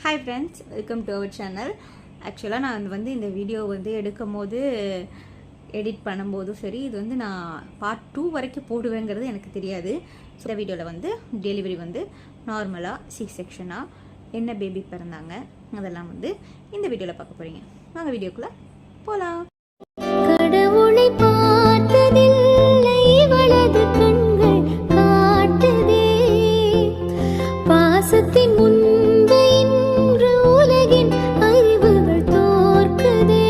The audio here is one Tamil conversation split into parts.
Hi friends, welcome to our channel. ஆக்சுவலாக நான் வந்து இந்த வீடியோ வந்து எடுக்கும் போது எடிட் பண்ணும்போதும் சரி, இது வந்து நான் பார்ட் 2 வரைக்கும் போடுவேங்கிறது எனக்கு தெரியாது. இந்த வீடியோவில் வந்து டெலிவரி வந்து நார்மலாக C-செக்ஷனாக என்ன பேபி பிறந்தாங்க அதெல்லாம் வந்து இந்த வீடியோவில் பார்க்க போகிறீங்க. வாங்க வீடியோக்குள்ளே போகலாம். கடவுளை பார்த்ததில்லை வலது கண்கள் காட்டுதே, பாசத்தின் முன்பு இன்று உலகின் அறிவுகள் தோற்குதே,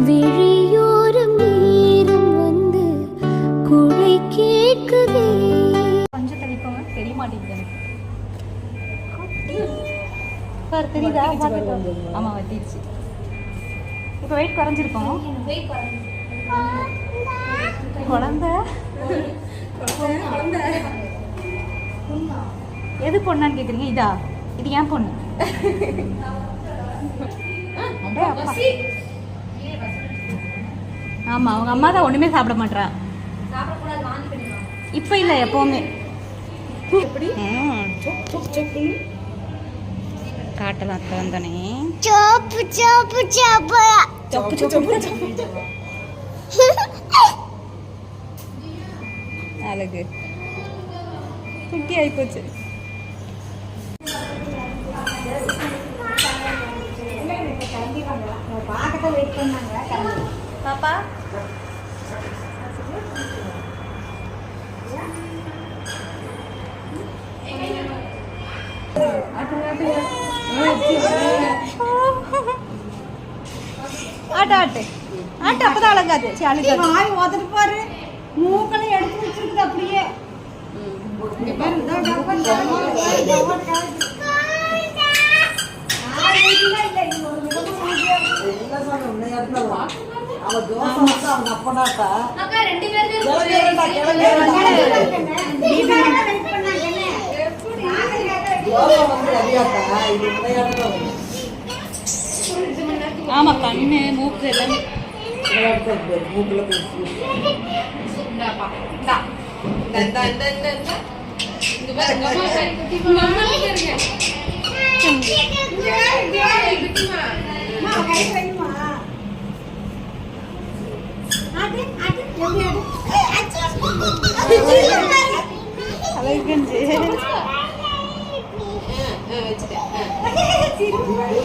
விழியோரம் நீரும் வந்து குடை கேட்குதே. கொஞ்சம் தவிப்பவங்க தெரிய மாட்டேங்குது சார், தெரியுதா? ஆமாம், வட்டிடுச்சு. இப்போ வெயிட் குறைஞ்சிருக்கோம். குழந்தை எது பொண்ணான்னு கேட்குறீங்க? இதா, இது ஏன் பொண்ணு. ஆமாம், அவங்க அம்மா தான் ஒன்றுமே சாப்பிட மாட்டா. இப்போ இல்லை, எப்போவுமே. காட்டலாம் அத்தை வந்தனே. சோப்பு சோப்பு சோப்பு சப்பு சப்பு சப்பு. அழகு குட்டி ஆயிப்போச்சு. பாப்பா ஆட்ட ஆட்டு ஆட்டு, அப்பதான் அழகாது. வாய் உதட்டு பாரு, மூக்கெல்லாம் எடுத்து வச்சிருக்குது அப்படியே. ஆமா, கண்ணு மூக்கு எல்லாமே.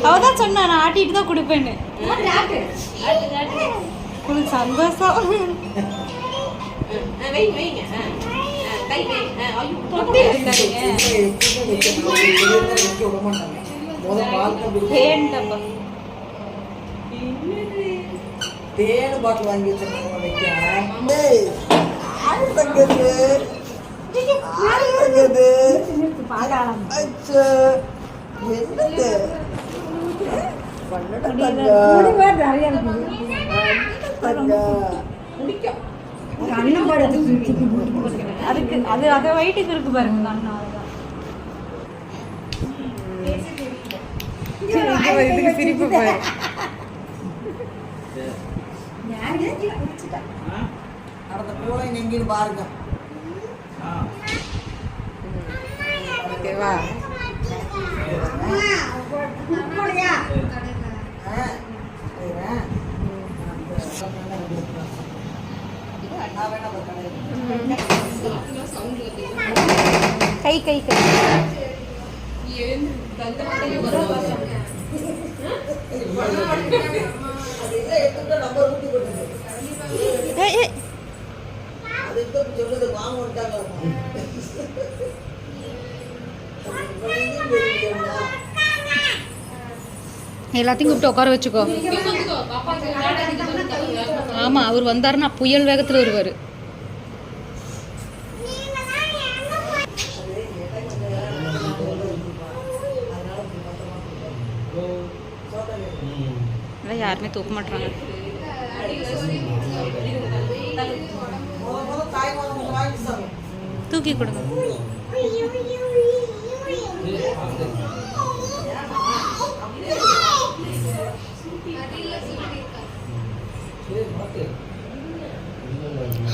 அவதான் சொன்னா நான் ஆட்டிட்டு தான் கொடுப்பேன்னு. சந்தோஷம். தேன் பாட்டில் வாங்கி வச்சிருக்காங்க. அதுக்கு அது அதை வயிற்றுக்கு இருக்கு பாருங்க. இதுக்கு சிரிப்பு பாரு. எங்கேயும் பாருங்க. ஓகேவா? கை கை கை எல்லாத்தையும் கூப்பிட்டு உட்கார வச்சுக்கோ. ஆமா, அவர் வந்தாருன்னா புயல் வேகத்துல வருவாரு. யாருமே தூக்க மாட்டாங்க. தூக்கி கொடுங்க.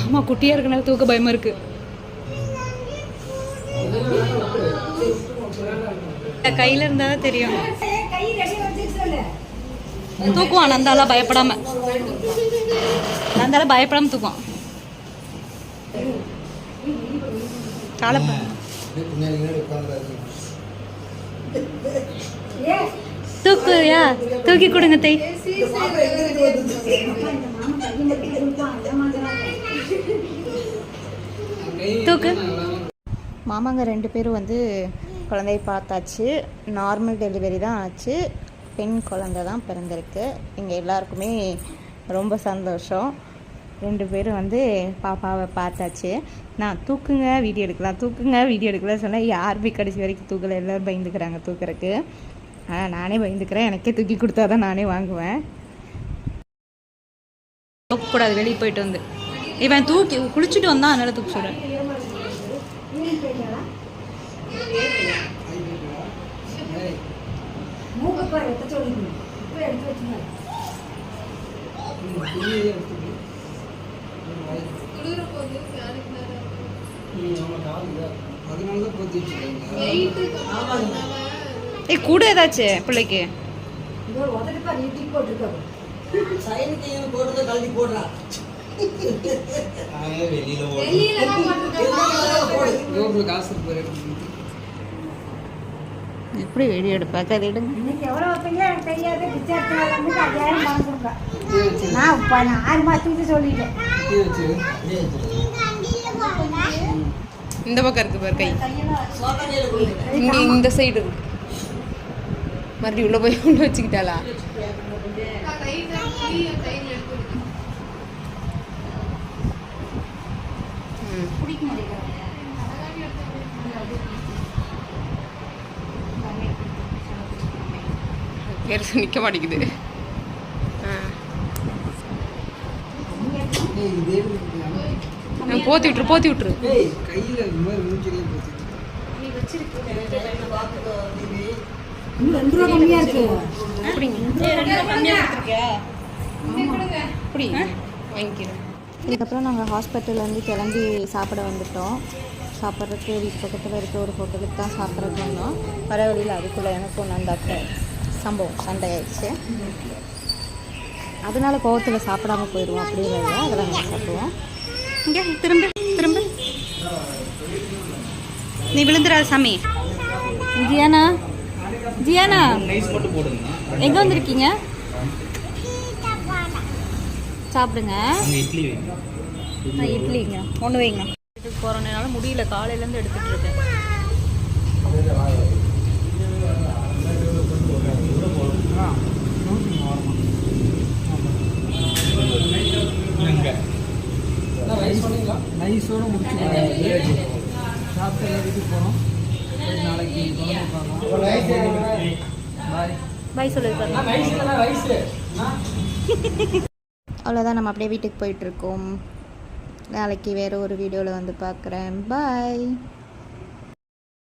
ஆமா, குட்டியா இருக்கனால தூக்க பயமா இருக்கு. கையில் இருந்தால் தான் தெரியும். கை ரெடி வச்சு சொல்லு. தூக்குவான் நந்தாலா பயப்படாம. நந்தாலா பயப்படாம தூக்குவான். காலை தூக்குயா, தூக்கி கொடுங்க தை. தூக்கு. மாமாங்க 2 பேரும் வந்து குழந்தைய பார்த்தாச்சு. நார்மல் டெலிவரி தான் ஆச்சு. பெண் குழந்தை தான் பிறந்திருக்கு. இங்கே எல்லாருக்குமே ரொம்ப சந்தோஷம். 2 பேரும் வந்து பாப்பாவை பார்த்தாச்சு. நான் தூக்குங்க வீடியோ எடுக்கலாம், தூக்குங்க வீடியோ எடுக்கலாம் சொன்னால் யாருமே கடைசி வரைக்கும் தூக்கலை. எல்லோரும் பயந்துக்கிறாங்க தூக்குறதுக்கு. ஆனால் நானே பயந்துக்கிறேன். எனக்கே தூக்கி கொடுத்தா தான் நானே வாங்குவேன். தூக்கக்கூடாது வெளியே போயிட்டு வந்து. இவன் தூக்கி குளிச்சுட்டு வந்தான், அதனால தூக்கி சொல்கிறேன். கூட ஏதாச்சும் பிள்ளைக்கு எப்படி வீடியோ எடுப்பா? கதை எடுங்க. இன்னைக்கு எவ்வளோ வைப்பீங்களோ எனக்கு தெரியாது. பிச்சை வந்து 5000 பணம் கொடுங்க. நான் இப்போ 6 மாதத்துக்கு சொல்லிட்டேன். இந்த பக்கம் இருக்கு பாரு கை. இங்க இந்த சைடு மறுபடியும் உள்ள போய் உள்ள வச்சுக்கிட்டாளா? பெருசு நிக்க மாட்டேங்குது. போத்தி விட்டுரு, போத்தி விட்டுரு. இதுக்கப்புறம் நாங்கள் ஹாஸ்பிட்டல்லேருந்து கிளம்பி சாப்பிட வந்துட்டோம். சாப்பிட்றதுக்கு வீட்டு பக்கத்தில் இருக்க ஒரு ஹோட்டலுக்கு தான் சாப்பிட்றதுக்கு வந்தோம். வர வழியில் அதுக்குள்ளே எனக்கும் நந்தாக்கு சம்பவம் சண்டை ஆயிடுச்சு. அதனால கோவத்தில் சாப்பிடாம போயிடுவோம் அப்படிங்கிறத அதெல்லாம் நாங்கள் சாப்பிடுவோம். இங்கே திரும்ப திரும்ப நீ விழுந்துடாத சாமி. ஜியானா, ஜியானா எங்கே வந்திருக்கீங்க? சாப்பிடுங்க. இட்லிங்க ஒன்று வைங்க. வீட்டுக்கு போகிறோன்னால முடியல, காலையிலேருந்து எடுத்துகிட்டு இருக்கேன். நைஸோட முடிச்சு சாப்பிட்டு வீட்டுக்கு போகிறோம். நாளைக்கு பாய் சொல்லிருக்காங்க. அவ்வளோதான், நம்ம அப்படியே வீட்டுக்கு போயிட்டுருக்கோம். நாளைக்கு வேறு ஒரு வீடியோவில் வந்து பார்க்குறேன். பாய்.